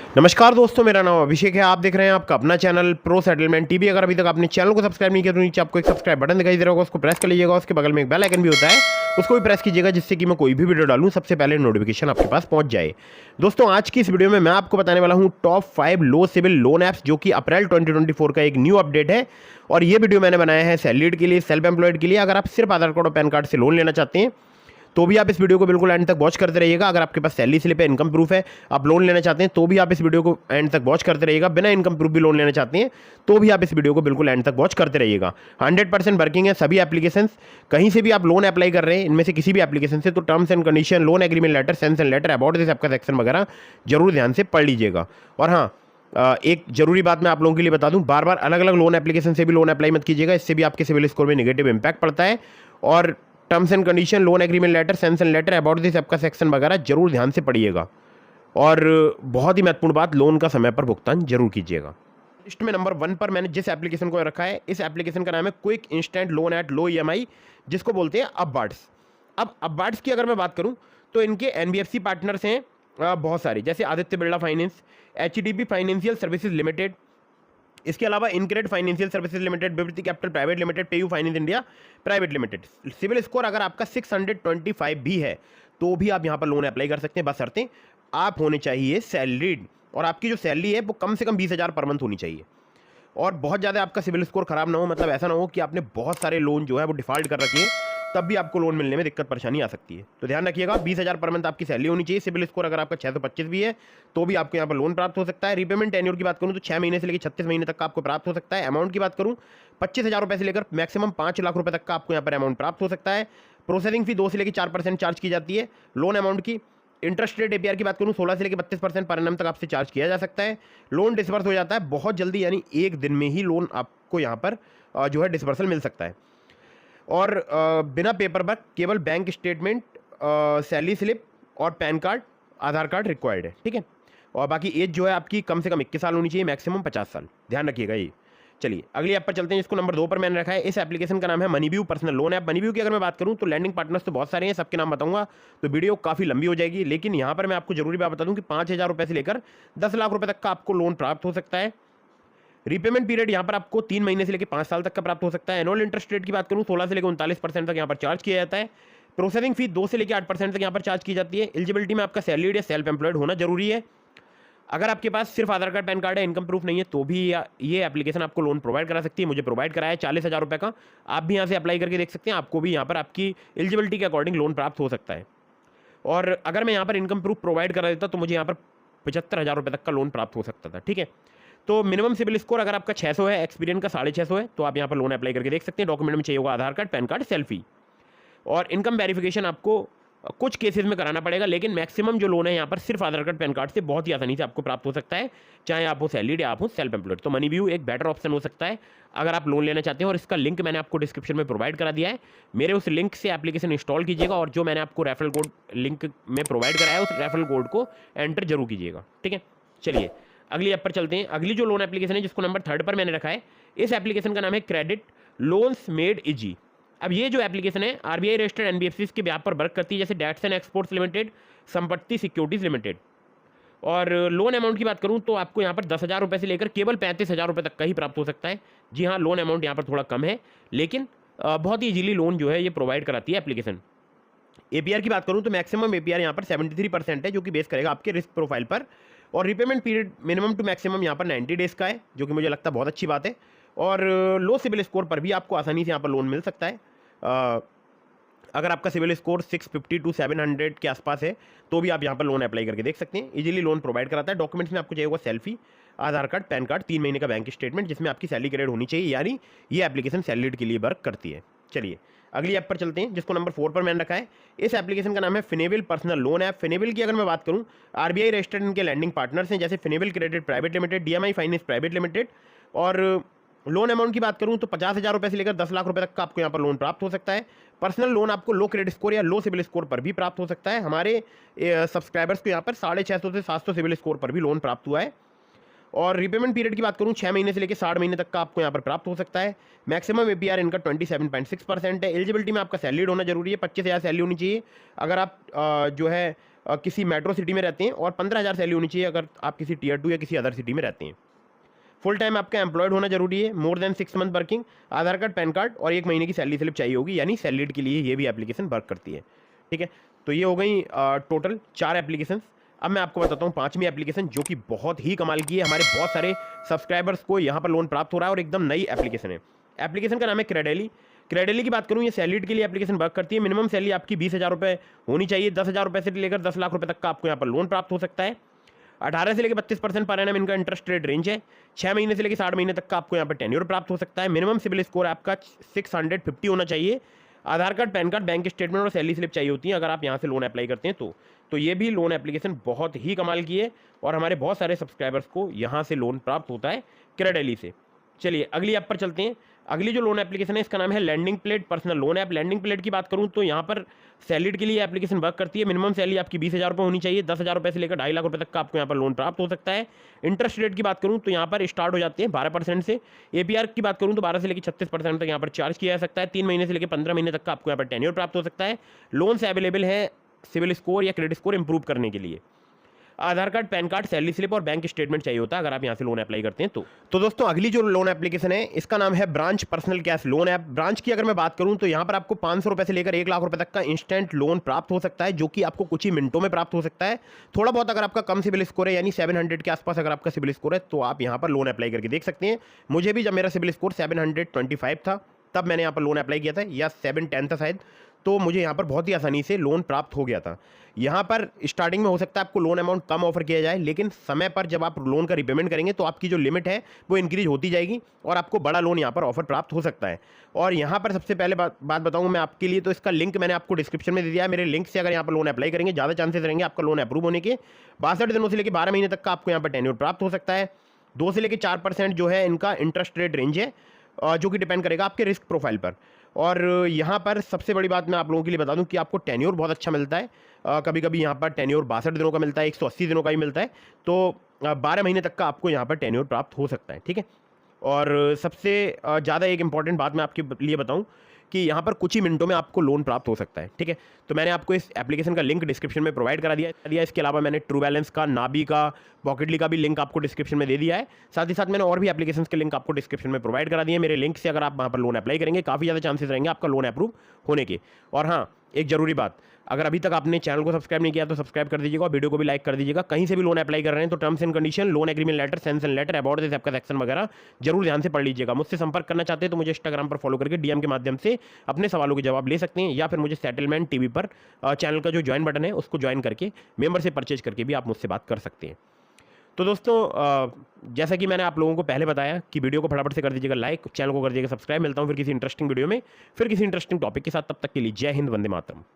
नमस्कार दोस्तों, मेरा नाम अभिषेक है। आप देख रहे हैं आपका अपना चैनल प्रो सेटलमेंट टीवी। अगर अभी तक आपने चैनल को सब्सक्राइब नहीं किया तो नीचे आपको एक सब्सक्राइब बटन दिखाई दे रहा होगा, उसको प्रेस कर लीजिएगा। उसके बगल में एक बेल आइकन भी होता है, उसको भी प्रेस कीजिएगा, जिससे कि मैं कोई भी वीडियो डालूं सबसे पहले नोटिफिकेशन आपके पास पहुंच जाए। दोस्तों, आज की इस वीडियो में मैं आपको बताने वाला हूं टॉप 5 लो सिविल लोन ऐप्स, जो कि अप्रैल 2024 का एक न्यू अपडेट है। और ये वीडियो मैंने बनाया है सैलरीड के लिए, सेल्फ एम्प्लॉयड के लिए। अगर आप सिर्फ आधार कार्ड और पैन कार्ड से लोन लेना चाहते हैं तो भी आप इस वीडियो को बिल्कुल एंड तक वॉच करते रहिएगा। अगर आपके पास सैलरी स्लिप है, इनकम प्रूफ है, आप लोन लेना चाहते हैं तो भी आप इस वीडियो को एंड तक वॉच करते रहिएगा। बिना इनकम प्रूफ भी लोन लेना चाहते हैं तो भी आप इस वीडियो को बिल्कुल एंड तक वॉच करते रहिएगा। 100% वर्किंग है सभी एप्लीकेशंस। कहीं से भी आप लोन अप्लाई कर रहे हैं इनमें से किसी भी एप्लीकेशन से, तो terms and condition, loan agreement letter, sense and letter, about this आपका सेक्शन वगैरह जरूर ध्यान से पढ़ लीजिएगा। और हाँ, एक जरूरी बात मैं आप लोगों के लिए बता दूं, बार बार अलग अलग लोन एप्लीकेशन से भी लोन अप्लाई मत कीजिएगा। इससे भी आपके सिविल स्कोर में नेगेटिव इंपैक्ट पड़ता है। और terms and condition, loan agreement letter, sense and letter, about this आपका सेक्शन वगैरह जरूर ध्यान से पढ़िएगा। और बहुत ही महत्वपूर्ण बात, लोन का समय पर भुगतान जरूर कीजिएगा। लिस्ट में नंबर 1 पर मैंने जिस एप्लीकेशन को रखा है, इस एप्लीकेशन का नाम है quick instant loan at low EMI, जिसको बोलते हैं अपबार्ड्स। अब अपबार्ड्स की अगर मैं बात करूं तो इनके एनबीएफसी पार्टनर्स हैं बहुत सारे, जैसे Aditya Birla Finance, HDB Financial Services Limited, इसके अलावा InCred Financial Services Limited, Vivriti Capital Private Limited, PayU Finance India Private Limited. CIBIL score अगर आपका 625 भी है तो भी आप यहां पर लोन अप्लाई कर सकते हैं। बस शर्तें, आप होने चाहिए सैलरीड, और आपकी जो सैलरी है वो कम से कम 20,000 पर मंथ होनी चाहिए। और बहुत ज़्यादा आपका सिविल स्कोर खराब ना हो, मतलब ऐसा ना हो कि आपने बहुत सारे लोन जो है वो डिफॉल्ट कर रखे हैं, तब भी आपको लोन मिलने में दिक्कत परेशानी आ सकती है। तो ध्यान रखिएगा, 20,000 पर मंथ आपकी सैलरी होनी चाहिए। सिविल स्कोर अगर आपका 625 भी है तो भी आपको यहाँ पर लोन प्राप्त हो सकता है। रीपेमेंट टेन्योर की बात करूँ तो 6 महीने से लेकर 36 महीने तक का आपको प्राप्त हो सकता है। अमाउंट की बात करूँ 25,000 रुपये से लेकर मैक्सिमम 5 लाख रुपये तक का आपको यहाँ पर अमाउंट प्राप्त हो सकता है। प्रोसेसिंग फी 2 से लेकर 4% चार्ज की जाती है लोन अमाउंट की। इंटरेस्ट रेट एपीआर की बात करूँ 16 से लेकर 32% पर एनम तक आपसे चार्ज किया जा सकता है। लोन डिसबर्स हो जाता है बहुत जल्दी, यानी एक दिन में ही लोन आपको यहाँ पर जो है डिसबर्सल मिल सकता है। और बिना पेपर वर्क, केवल बैंक स्टेटमेंट, सैलरी स्लिप और पैन कार्ड, आधार कार्ड रिक्वायर्ड है, ठीक है। और बाकी एज जो है आपकी कम से कम 21 साल होनी चाहिए, मैक्सिमम 50 साल, ध्यान रखिएगा ये। चलिए अगली ऐप पर चलते हैं, जिसको नंबर 2 पर मैंने रखा है। इस एप्लीकेशन का नाम है MoneyView personal loan app. MoneyView की अगर मैं बात करूं तो लैंडिंग पार्टनर्स तो बहुत सारे हैं, सबके नाम बताऊंगा तो वीडियो काफ़ी लंबी हो जाएगी। लेकिन यहाँ पर मैं आपको जरूरी बात बता दूं कि 5,000 रुपये से लेकर 10 लाख रुपये तक का आपको लोन प्राप्त हो सकता है। रीपेमेंट पीरियड यहाँ पर आपको 3 महीने से लेकर 5 साल तक का प्राप्त हो सकता है। एनुअल इंटरेस्ट रेट की बात करूँ 16 से लेकर 39% तक यहाँ पर चार्ज किया जाता है। प्रोसेसिंग फी 2 से लेकर 8% तक यहाँ पर चार्ज की जाती है। एलिजिबिलिटी में आपका सैलरीड या सेल्फ एम्प्लॉयड होना जरूरी है। अगर आपके पास सिर्फ आधार कार्ड पैन कार्ड है, इनकम प्रूफ नहीं है, तो भी ये एप्लीकेशन आपको लोन प्रोवाइड करा सकती है। मुझे प्रोवाइड कराया है 40,000 रुपये का। आप भी यहाँ से अप्लाई करके देख सकते हैं, आपको भी यहाँ पर आपकी एलिजिबिलिटी के अकॉर्डिंग लोन प्राप्त हो सकता है। और अगर मैं यहाँ पर इनकम प्रूफ प्रोवाइड करा देता तो मुझे यहाँ पर 75,000 रुपये तक का लोन प्राप्त हो सकता था, ठीक है। तो मिनिमम सिविल स्कोर अगर आपका 600 है, एक्सपीरियंस का 650 है, तो आप यहाँ पर लोन अप्लाई करके देख सकते हैं। डॉक्यूमेंट में चाहिए होगा आधार कार्ड, पैन कार्ड, सेल्फी। और इनकम वेरिफिकेशन आपको कुछ केसेस में कराना पड़ेगा, लेकिन मैक्सिमम जो लोन है यहाँ पर सिर्फ आधार कार्ड पैन कार्ड से बहुत ही आसानी से आपको प्राप्त हो सकता है, चाहे आप हो सैलरीड या आप हो सेल्फ एम्प्लॉयड। तो मनीव्यू एक बेटर ऑप्शन हो सकता है अगर आप लोन लेना चाहते हैं। और इसका लिंक मैंने आपको डिस्क्रिप्शन में प्रोवाइड करा दिया है। मेरे उस लिंक से एप्लीकेशन इंस्टॉल कीजिएगा, और जो मैंने आपको रेफरल कोड लिंक में प्रोवाइड कराया है उस रेफरल कोड को एंटर जरूर कीजिएगा, ठीक है। चलिए अगली ऐप पर चलते हैं। अगली जो लोन एप्लीकेशन है, जिसको नंबर 3 पर मैंने रखा है, इस एप्लीकेशन का नाम है क्रेडिट लोन्स मेड इजी। अब ये जो एप्लीकेशन है आरबीआई रजिस्टर्ड एनबीएफसी के ब्याज पर वर्क करती है, जैसे डैट्स एंड एक्सपोर्ट्स लिमिटेड, संपत्ति सिक्योरिटीज लिमिटेड। और लोन अमाउंट की बात करूं तो आपको यहाँ पर 10,000 रुपये से लेकर केवल 35,000 रुपये तक का ही प्राप्त हो सकता है। जी हाँ, लोन अमाउंट यहाँ पर थोड़ा कम है, लेकिन बहुत ही इजीली लोन जो है ये प्रोवाइड कराती है एप्लीकेशन। एपीआर की बात करूं तो मैक्सिमम एपीआर यहाँ पर 73% है, जो कि बेस करेगा आपके रिस्क प्रोफाइल पर। और repayment period minimum to maximum यहाँ पर 90 डेज का है, जो कि मुझे लगता है बहुत अच्छी बात है। और लो सिविल स्कोर पर भी आपको आसानी से यहाँ पर लोन मिल सकता है। अगर आपका सिविल स्कोर 650 टू 700 के आसपास है तो भी आप यहाँ पर लोन अप्लाई करके देख सकते हैं। इजीली लोन प्रोवाइड कराता है। डॉक्यूमेंट्स में आपको चाहिए होगा सेल्फी, आधार कार्ड, पैन कार्ड, 3 महीने का बैंक स्टेटमेंट, जिसमें आपकी सैलरी क्रेडिट होनी चाहिए, यानी ये एप्लीकेशन सैलरीड के लिए वर्क करती है। चलिए अगली ऐप पर चलते हैं, जिसको नंबर 4 पर मैंने रखा है। इस एप्लीकेशन का नाम है Finnable personal loan app. Finnable की अगर मैं बात करूँ, आरबीआई रजिस्टर्ड इनके लैंडिंग पार्टनर्स हैं, जैसे Finnable Credit Private Limited, DMI Finance Private Limited. और लोन अमाउंट की बात करूं तो 50,000 रुपये से लेकर 10 लाख रुपए तक का आपको यहाँ पर लोन प्राप्त हो सकता है। पर्सनल लोन आपको लो क्रेडिट स्कोर या लो सिविल स्कोर पर भी प्राप्त हो सकता है। हमारे सब्सक्राइबर्स को यहाँ पर 650 से 700 सिविल स्कोर पर भी लोन प्राप्त हुआ है। और रिपेमेंट पीरियड की बात करूं 6 महीने से लेकर 60 महीने तक का आपको यहाँ पर प्राप्त हो सकता है। मैक्सिमम एपीआर इनका 27.6% है। एलिजिबिलिटी में आपका सैलरीड होना जरूरी है, 25,000 सैलरी होनी चाहिए। अगर आप जो है किसी मेट्रो सिटी में रहते हैं और 15,000 सैलरी होनी चाहिए अगर आप किसी टियर 2 या किसी अदर सिटी में रहते हैं। फुल टाइम आपका एम्प्लॉयड होना जरूरी है, मोर देन 6 मंथ वर्किंग, आधार कार्ड, पैन कार्ड और 1 महीने की सैलरी स्लिप चाहिए होगी, यानी सैलरीड के लिए ये भी एप्लीकेशन वर्क करती है। ठीक है, तो ये हो गई टोटल 4 एप्लीकेशन। अब मैं आपको बताता हूँ 5वीं एप्लीकेशन जो कि बहुत ही कमाल की है, हमारे बहुत सारे सब्सक्राइबर्स को यहाँ पर लोन प्राप्त हो रहा है और एकदम नई एप्लीकेशन है। एप्लीकेशन का नाम है क्रेडेली। क्रेडेली की बात करूँ, ये सैलरीड के लिए एप्लीकेशन वर्क करती है। मिनिमम सैलरी आपकी 20,000 रुपये होनी चाहिए। 10,000 रुपये से लेकर 10 लाख रुपये तक का आपको यहाँ पर लोन प्राप्त हो सकता है। 18 से लेकर 32% पर एनम इनका इंटरेस्ट रेट रेंज है। 6 महीने से लेकर 60 महीने तक का आपको यहाँ पर टेन्योर प्राप्त हो सकता है। मिनिमम सिबिल स्कोर आपका 650 होना चाहिए। Aadhaar card, PAN card, bank statement और सैलरी स्लिप चाहिए होती है अगर आप यहाँ से लोन अप्लाई करते हैं तो ये भी लोन एप्लीकेशन बहुत ही कमाल की है और हमारे बहुत सारे सब्सक्राइबर्स को यहाँ से लोन प्राप्त होता है क्रेडेली से। चलिए अगली ऐप पर चलते हैं। अगली जो लोन एप्लीकेशन है इसका नाम है lending plate personal loan app. Lending plate की बात करूं तो यहाँ पर सैलरीड के लिए एप्लीकेशन वर्क करती है। मिनिमम सैलरी आपकी 20,000 रुपये होनी चाहिए। 10,000 रुपये से लेकर 2.5 लाख रुपये तक का आपको यहाँ पर लोन प्राप्त हो सकता है। इंटरेस्ट रेट की बात करूँ तो यहाँ पर स्टार्ट हो जाते हैं 12% से। APR की बात करूँ तो 12 से लेकर 36% तक यहाँ पर चार्ज किया जा सकता है। 3 महीने से लेकर 15 महीने तक का आपको यहाँ पर टेन्योर प्राप्त हो सकता है। लोन से अवेलेबल है सिविल स्कोर या क्रेडिट स्कोर इंप्रूव करने के लिए। Aadhaar card, PAN card, salary slip और बैंक स्टेटमेंट चाहिए होता है अगर आप यहाँ से लोन अप्लाई करते हैं तो दोस्तों अगली जो लोन एप्लीकेशन है इसका नाम है branch personal cash loan app. Branch की अगर मैं बात करूं तो यहाँ पर आपको 500 रुपये से लेकर 1 लाख रुपए तक का इंस्टेंट लोन प्राप्त हो सकता है, जो कि आपको कुछ ही मिनटों में प्राप्त हो सकता है। थोड़ा बहुत अगर आपका कम सिबिल स्कोर है यानी 700 के आसपास अगर आपका सिबिल स्कोर है तो आप यहाँ पर लोन अप्लाई करके देख सकते हैं। मुझे भी जब मेरा सिबिल स्कोर 725 था तब मैंने यहाँ पर लोन अप्लाई किया था, या 710 था शायद, तो मुझे यहाँ पर बहुत ही आसानी से लोन प्राप्त हो गया था। यहाँ पर स्टार्टिंग में हो सकता है आपको लोन अमाउंट कम ऑफर किया जाए, लेकिन समय पर जब आप लोन का रिपेमेंट करेंगे तो आपकी जो लिमिट है वो इंक्रीज होती जाएगी और आपको बड़ा लोन यहाँ पर ऑफर प्राप्त हो सकता है। और यहाँ पर सबसे पहले बात बताऊँ मैं आपके लिए, तो इसका लिंक मैंने आपको डिस्क्रिप्शन में दे दिया है। मेरे लिंक से अगर यहाँ पर लोन अप्लाई करेंगे ज़्यादा चांसेस रहेंगे आपका लोन अप्रूव होने के। 62 दिनों से लेकर 12 महीने तक का आपको यहाँ पर टेन्योर प्राप्त हो सकता है। 2 से लेकर 4% जो है इनका इंटरेस्ट रेट रेंज है, जो कि डिपेंड करेगा आपके रिस्क प्रोफाइल पर। और यहाँ पर सबसे बड़ी बात मैं आप लोगों के लिए बता दूं कि आपको टेन्योर बहुत अच्छा मिलता है। कभी कभी यहाँ पर टेन्योर 62 दिनों का मिलता है, 180 दिनों का ही मिलता है, तो 12 महीने तक का आपको यहाँ पर टेन्योर प्राप्त हो सकता है। ठीक है, और सबसे ज़्यादा एक इंपॉर्टेंट बात मैं आपके लिए बताऊं कि यहाँ पर कुछ ही मिनटों में आपको लोन प्राप्त हो सकता है। ठीक है, तो मैंने आपको इस एप्लीकेशन का लिंक डिस्क्रिप्शन में प्रोवाइड करा दिया। इसके अलावा मैंने ट्रू बैलेंस का, नाबी का, पॉकेटली का भी लिंक आपको डिस्क्रिप्शन में दे दिया है। साथ ही साथ मैंने और भी एप्लीकेशन के लिंक आपको डिस्क्रिप्शन में प्रोवाइड करा दिए। मेरे लिंक से अगर आप वहाँ पर लोन अप्लाई करेंगे काफ़ी ज़्यादा चांसेस रहेंगे आपका लोन अप्रूव होने के। और हाँ, एक जरूरी बात, अगर अभी तक आपने चैनल को सब्सक्राइब नहीं किया तो सब्सक्राइब कर दीजिएगा और वीडियो को भी लाइक कर दीजिएगा। कहीं से भी लोन अप्लाई कर रहे हैं तो terms and condition, loan agreement letter, sanction letter, about this app का सेक्शन वगैरह जरूर ध्यान से पढ़ लीजिएगा। मुझसे संपर्क करना चाहते हैं तो मुझे इंस्टाग्राम पर फॉलो करके DM के माध्यम से अपने सवालों के जवाब ले सकते हैं, या फिर मुझे सेटलमेंट TV पर चैनल का जो ज्वाइन बटन है उसको ज्वाइन करके मेंबर से परचेज करके भी आप मुझसे बात कर सकते हैं। तो दोस्तों जैसा कि मैंने आप लोगों को पहले बताया कि वीडियो को फटाफट से कर दीजिएगा लाइक, चैनल को कर दीजिएगा सब्सक्राइब। मिलता हूं फिर किसी इंटरेस्टिंग वीडियो में, फिर किसी इंटरेस्टिंग टॉपिक के साथ। तब तक के लिए जय हिंद, वंदे मातरम।